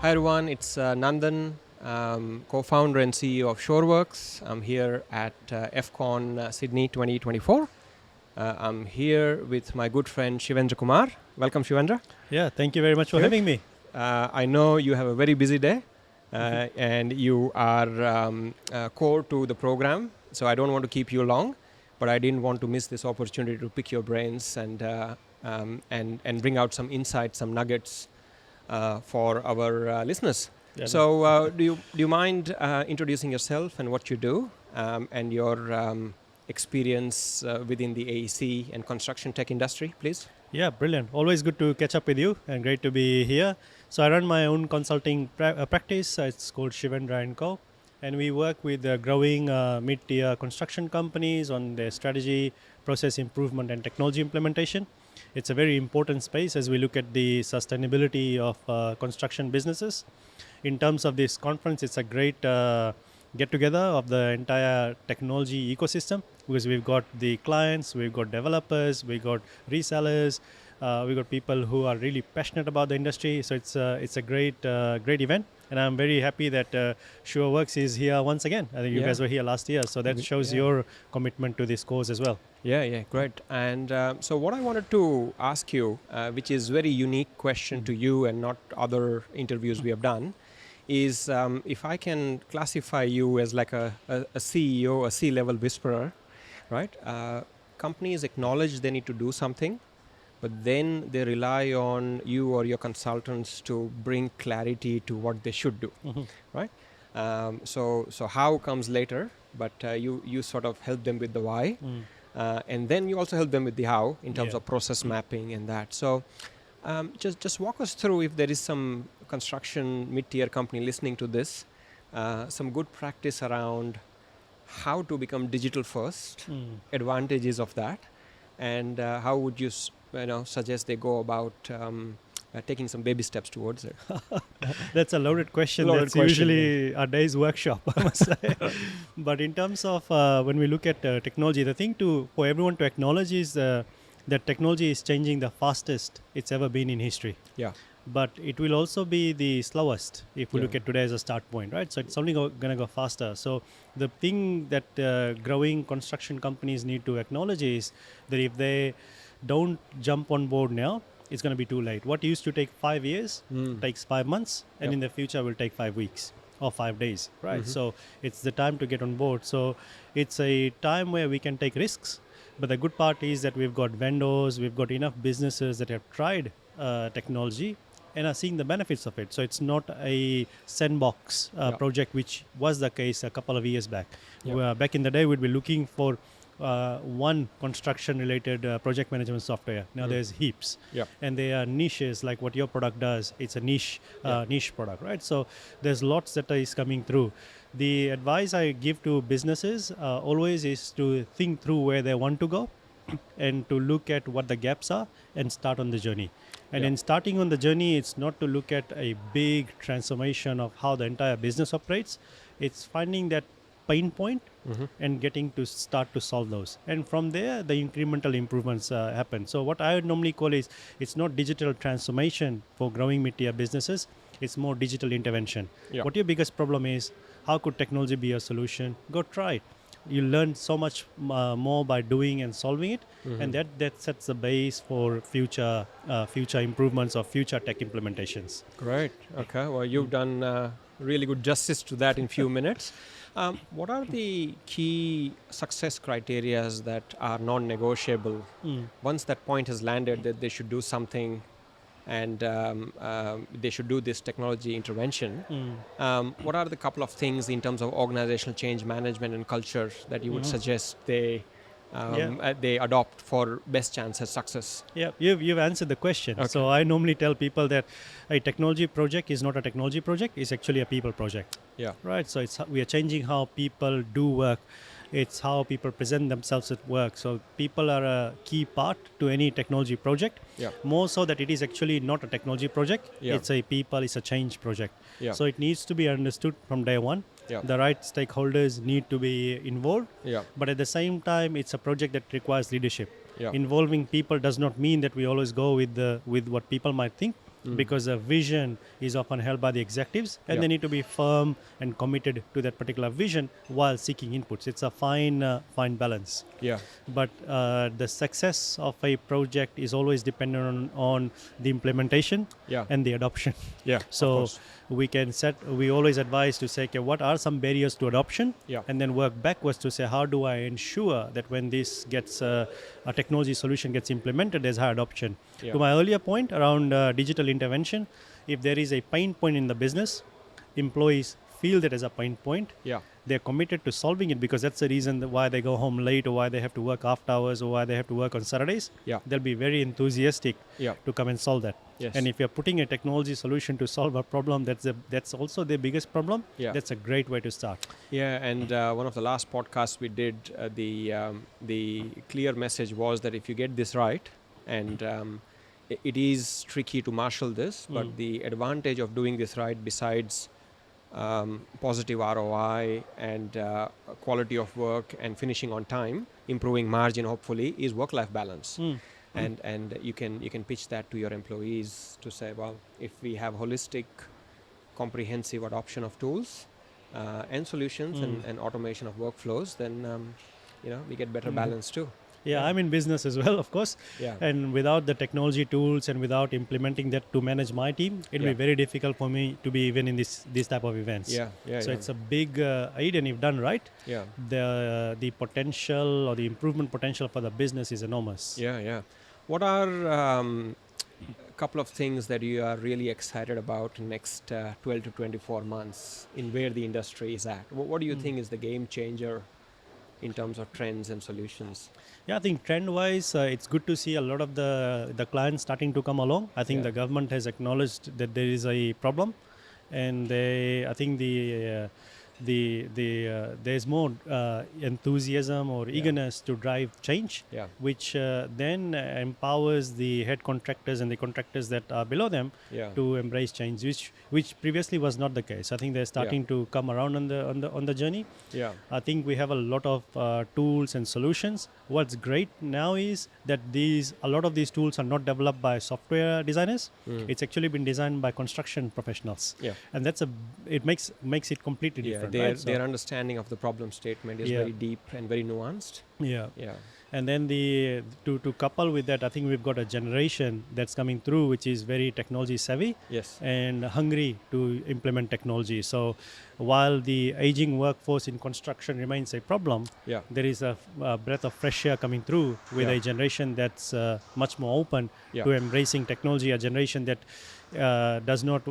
Hi everyone, it's Nandan, co-founder and CEO of SureWorx. I'm here at FCON Sydney 2024. I'm here with my good friend Shivendra Kumar. Welcome, Shivendra. Yeah, thank you very much for having me. I know you have a very busy day and you are core to the program, so I don't want to keep you long, but I didn't want to miss this opportunity to pick your brains and bring out some insights, some nuggets for our listeners. Yeah, So, do you mind introducing yourself and what you do and your experience within the AEC and construction tech industry, please? Yeah, brilliant. Always good to catch up with you and great to be here. So I run my own consulting practice. It's called Shivendra Co. And we work with growing mid-tier construction companies on their strategy, process improvement and technology implementation. It's a very important space as we look at the sustainability of construction businesses. In terms of this conference, it's a great get together of the entire technology ecosystem because we've got the clients, we've got developers, we've got resellers, we've got people who are really passionate about the industry. So it's a great event, and I'm very happy that SureWorx is here once again. I think you guys were here last year, so that shows your commitment to this cause as well. Yeah, great. And so what I wanted to ask you, which is very unique question to you and not other interviews we have done, is if I can classify you as like a CEO, a C-level whisperer, right? Companies acknowledge they need to do something, but then they rely on you or your consultants to bring clarity to what they should do, right? So how comes later, but you sort of help them with the why, and then you also help them with the how in terms of process mapping and that. So just walk us through, if there is some construction mid-tier company listening to this, some good practice around how to become digital first, advantages of that, and how would you suggest they go about taking some baby steps towards it? That's a loaded question. That's usually a day's workshop, I must say. But in terms of when we look at technology, the thing for everyone to acknowledge is that technology is changing the fastest it's ever been in history. Yeah. But it will also be the slowest if we look at today as a start point, right? So it's only going to go faster. So the thing that growing construction companies need to acknowledge is that if they don't jump on board now, it's going to be too late. What used to take 5 years takes 5 months, and in the future will take 5 weeks or 5 days, right? So it's the time to get on board. So it's a time where we can take risks. But the good part is that we've got vendors, we've got enough businesses that have tried technology and are seeing the benefits of it. So it's not a sandbox project, which was the case a couple of years back. Back in the day, we'd be looking for one construction-related project management software. Now there's heaps, and they are niches like what your product does. It's a niche product, right? So there's lots that is coming through. The advice I give to businesses always is to think through where they want to go and to look at what the gaps are and start on the journey. And in starting on the journey, it's not to look at a big transformation of how the entire business operates. It's finding that pain point and getting to start to solve those. And from there, the incremental improvements happen. So what I would normally call is, it's not digital transformation for growing mid-tier businesses. It's more digital intervention. What your biggest problem is, how could technology be a solution? Go try it. You learn so much more by doing and solving it, and that sets the base for future improvements or future tech implementations. Great. Okay. Well, you've done really good justice to that in few minutes. What are the key success criteria that are non-negotiable? Once that point has landed that they should do something and they should do this technology intervention, what are the couple of things in terms of organizational change management and culture that you would suggest they adopt for best chance at success? Yeah, you've answered the question. Okay. So I normally tell people that a technology project is not a technology project, it's actually a people project. Yeah. Right, so we are changing how people do work. It's how people present themselves at work. So people are a key part to any technology project. More so that it is actually not a technology project. It's a change project. So it needs to be understood from day one. The right stakeholders need to be involved. But at the same time, it's a project that requires leadership. Involving people does not mean that we always go with what people might think. because the vision is often held by the executives, and they need to be firm and committed to that particular vision while seeking inputs. It's a fine balance. Yeah. But the success of a project is always dependent on the implementation and the adoption. Yeah. So we always advise to say, okay, what are some barriers to adoption? And then work backwards to say, how do I ensure that when this gets a technology solution gets implemented, there's high adoption. To my earlier point around digital intervention, if there is a pain point in the business, employees feel that as a pain point, they're committed to solving it, because that's the reason why they go home late, or why they have to work after hours, or why they have to work on Saturdays. They'll be very enthusiastic to come and solve that. And if you're putting a technology solution to solve a problem that's also the biggest problem, that's a great way to start. And one of the last podcasts we did, the clear message was that if you get this right, and it is tricky to marshal this, but the advantage of doing this right, besides positive ROI and quality of work and finishing on time, improving margin hopefully, is work-life balance. And you can pitch that to your employees to say, well, if we have holistic, comprehensive adoption of tools and solutions and automation of workflows, then we get better balance too. I'm in business as well, of course. And without the technology tools and without implementing that to manage my team, it will be very difficult for me to be even in this type of events. So it's a big aid, and if done right, the potential or the improvement potential for the business is enormous. What are a couple of things that you are really excited about next 12 to 24 months in where the industry is at? What do you think is the game changer in terms of trends and solutions? I think trend-wise, it's good to see a lot of the clients starting to come along. I think the government has acknowledged that there is a problem, and I think there's more enthusiasm or eagerness to drive change, which then empowers the head contractors and the contractors that are below them to embrace change, which previously was not the case. I think they're starting to come around on the journey. I think we have a lot of tools and solutions. What's great now is that a lot of these tools are not developed by software designers. It's actually been designed by construction professionals, and it makes it completely different. Their understanding of the problem statement is very deep and very nuanced. And then to couple with that, I think we've got a generation that's coming through which is very technology savvy and hungry to implement technology. So while the aging workforce in construction remains a problem, there is a breath of fresh air coming through with a generation that's much more open to embracing technology, a generation that does not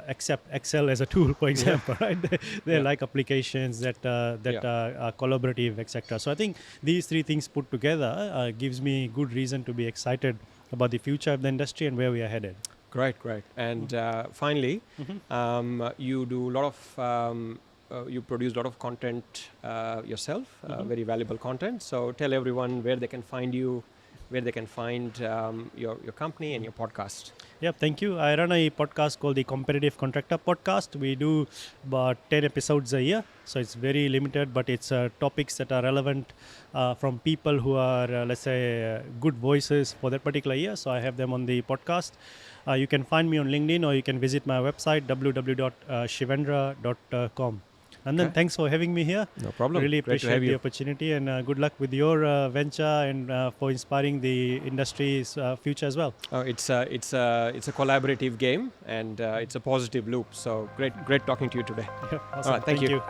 accept Excel as a tool, for example, right? They like applications that are collaborative, etc. So I think these three things put together gives me good reason to be excited about the future of the industry and where we are headed. Great. And finally, you do a lot of you produce a lot of content yourself, very valuable content. So tell everyone where they can find you, where they can find your company and your podcast. Thank you. I run a podcast called the Competitive Contractor Podcast. We do about 10 episodes a year. So it's very limited, but it's topics that are relevant from people who are, let's say, good voices for that particular year. So I have them on the podcast. You can find me on LinkedIn, or you can visit my website, www.shivendra.com. And then thanks for having me here. No problem. Really appreciate the opportunity, and good luck with your venture and for inspiring the industry's future as well. It's a collaborative game, and it's a positive loop. So great talking to you today. Awesome. All right, thank you.